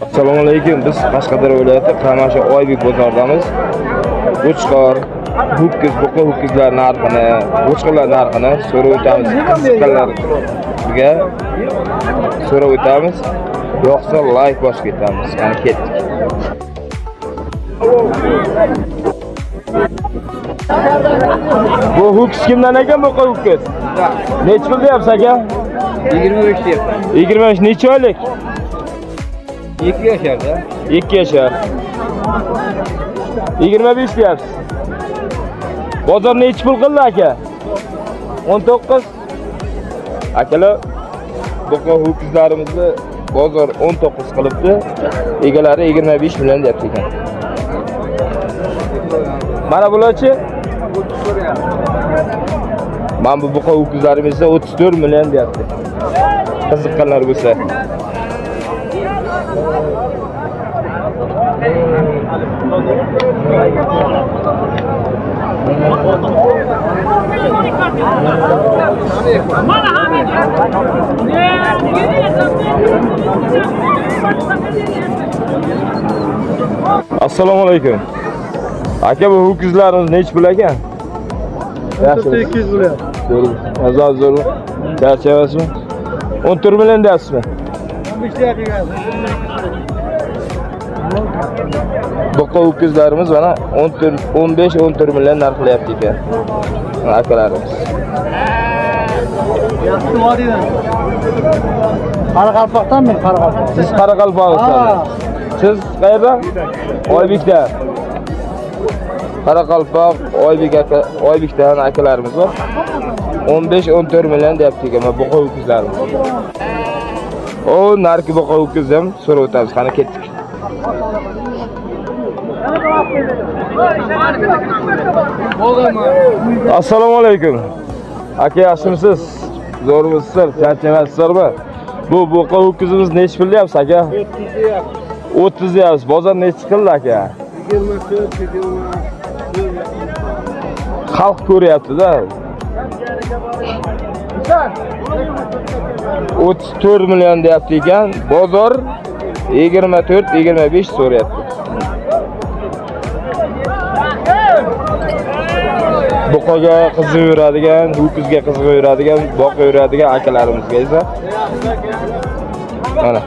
Assalomu alaykum. Biz Qashqadaryo viloyati Qamashi Oybek bozoridamiz. Qo'chqor, ho'kiz, buqa ho'kizlar narxini, qo'chqorlar narxini so'rab o'tamiz. Qiziqqanlarga so'rab o'tamiz. Yo'qsa like bosib ketamiz. Qani ketdik. Bu ho'kiz kimdan ekan buqa ho'kiz? Necha pul deyapsiz aka? 25 deyapman. 25 necha oylik? 2 yasharda. 2 yashar. 25 deyapsiz. Bozor necha pul qildi aka? 19. Akalar, buqa ho'kizlarimizni bozor 19 qilibdi. Egalari 25 million deyapti ekan. Mana bularchi? Mana bu buqa ho'kizlarimizni 34 million deyapti. Qiziqqanlar bo'lsa. Assalomu alaykum. Aka bu ho'kizlarimiz necha pul ekan? Yaxshi. 200 bo'lyapti. Zo'r. Zo'r. Charchamasmi? 14 million deyapsizmi? 15 deyapti. Buqa ho'kizlarimiz mana 15-14 million narx qilyapti ekan. Akalarimiz. Yaxshi vodiydan. Qoraqalpoqdanmi? Qoraqalpoq. Siz Qoraqalpoqdan. Siz qayerdan? Oybekdan. Qoraqalpoq, Oybek aka, Oybekdan akalarimiz bor. 15-14 million deyapti ekan buqa ho'kizlarimiz. O, narki buqa ho'kiz ham so'rab o'tamiz. Qani ketdik. Assalomu alaykum. Aka yaxshimisiz? Zo'rmisizlar? Charchamasizlarmi? Bu buqa ho'kizimiz necha pul deyapsiz aka? 30 deyapsiz. Bozor necha qildi aka? 24, 20. Xalq ko'ryapti-da. 34 million deyapti ekan. Bozor 24-25 so'rayapti. Buqaga qiziq yuradigan, ho'kizga qiziq yuradigan, boqa yuradigan akalarimizga esa mana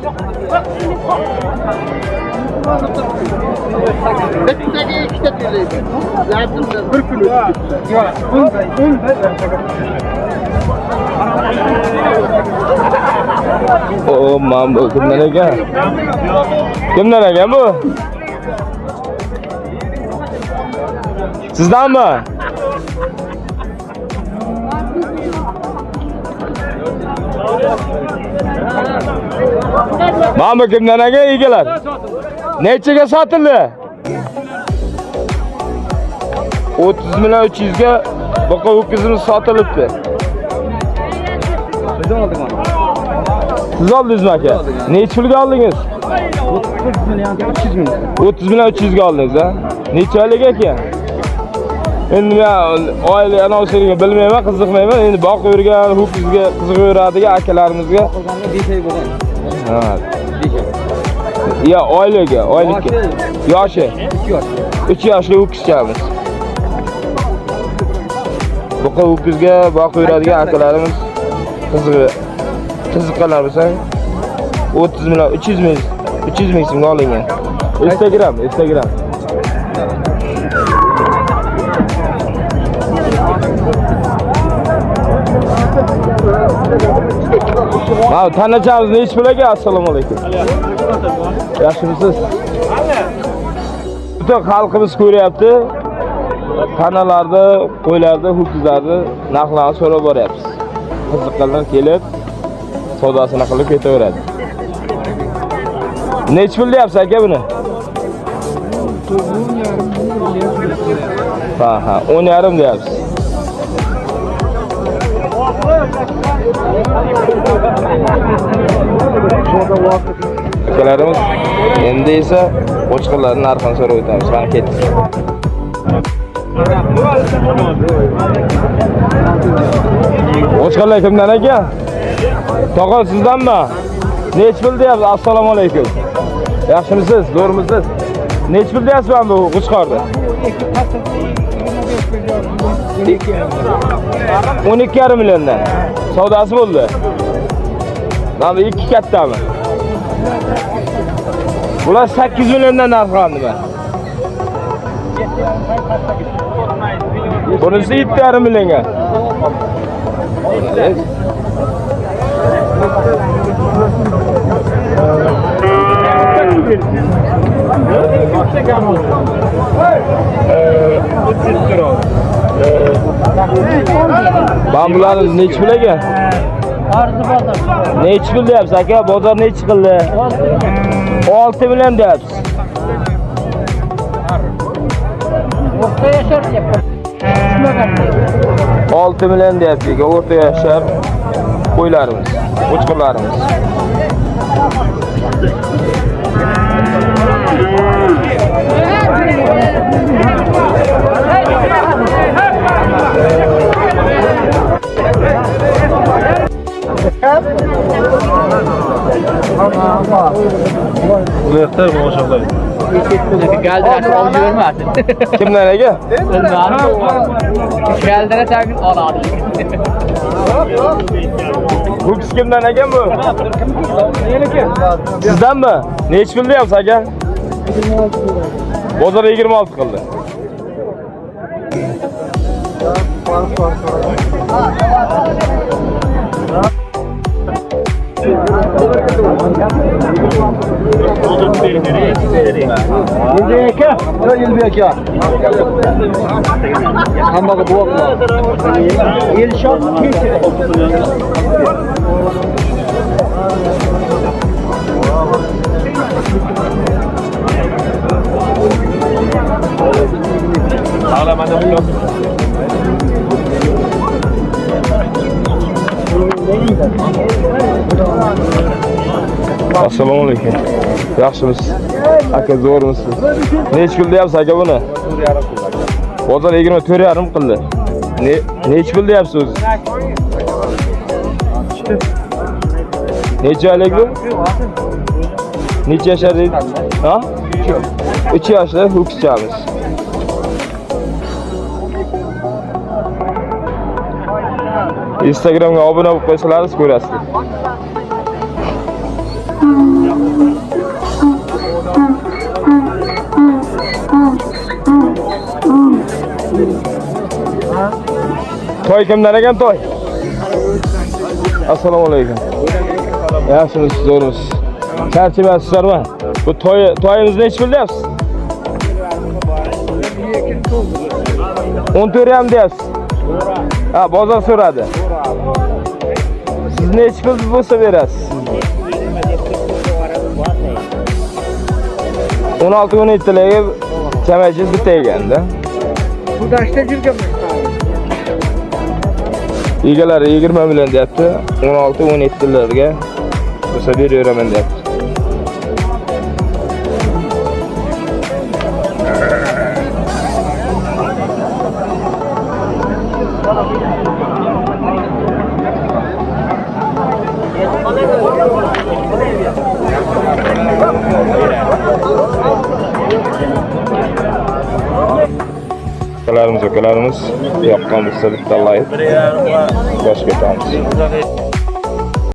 Bittagi ikkita to'laydi. Lazimda 1 kun o'tdi. O, mana bu kimdan ekan? Kimdan ekan bu? Sizdanmi? Mana bu kimdan ekan egalar? Nechaga sotildi? 30 million 300 ga buqa ho'kizimiz sotilibdi. Biz oldik mana. Siz oldingizmi aka? Necha pulga oldingiz? 30 million 300 ming. 30 million 300 ga oldingiz, ha? Necha oylik ekan? Endi men oila anosini bilmayman, qiziqmayman. Endi boqib yurgan, ho'kizga qiziq yuradigan akalarimizga Qolganda 5 oy bo'lgan. ha, 5 oy. ya oylikka. Yoshi 2 yosh. 3 yoshli ho'kizchamiz. Buqa ho'kizga boqib yuradigan akalarimiz qiziqqanlar bo'lsa 30 million 300 ming so'mga olingan. Instagram. Mana tanachamiz necha pul ekan? Assalomu alaykum. Yaxshimisiz? Butun xalqimiz ko'ryapti. Tanalarda, qo'ylarda, ho'kizlarda narxlarni so'rab boryapmiz. Qiziqqanlar kelib, savdosini qilib ketaveradi. Necha pul deyapsiz aka buni? Ha, 10,5 deyapsiz. Akalarimiz endi esa qo'chqorlarning narxini so'rab o'tamiz. Qani ketdik. Qo'chqorlar kimdan aka? Tog'a sizdanmi? Nech pul deyapsiz? Assalomu alaykum. Yaxshimisiz, zo'rmisiz? Nech pul deyapsiz mana bu Qo'chqorda? 12,5 milliondan. Savdosi bo'ldi. Mana 2 kattami? Bular 8 milliondan narxlandi. Bunisi 7,5 millionga. Ben bularni nech pul ekan? Nech pul deyapsiz aka? Bozor nech qildi? 6 million deyapsiz. O'rta yashar deyapman. 6 million deyapsiz. O'rta yashar qo'ylarimiz, qo'chqorlarimiz. Bu yaktar mı maşallah? Geldi aşağı görmez. Kimdan aka? Geldi takın aladı. Bu kimdan ekan bu? Sizdanmi? Nech pul deyapsiz aka? Bozor 26 qildi. Yilbeka. Hammaga buvoqlar. Elshod Sağlamada bu yok. Assalomu alaykum. Yaxshimisiz? Aka zo'rmisiz? Nech pul deyapsiz aka buni? 4,5 Bozor 24,5 qildi. Nech pul deyapsiz o'zi? Necha oylik bu? Necha yashar deydi? Ha? 3 yoshli ho'kizchamiz. Instagramga obuna bo'lib qo'ysalaringiz ko'rasizlar. Toy kimdan ekan toy? Assalomu alaykum. Yaxshimisiz, zo'rmisiz? Charchamasizlarmi? Bu toyimizni nech pul deyapsiz? 14,5 deyapsiz. Ha, bozor so'radi. Siz nech pul bo'lsa berasiz? 16-17 larga chamaychingiz bitta eganda. Bu daşta jirganmiz. Egalari 20 million deyapti. 16-17 larga bo'lsa beraveraman deyapti. Akalarimiz yoqqan bo'lsa bitta like bosh ketamiz.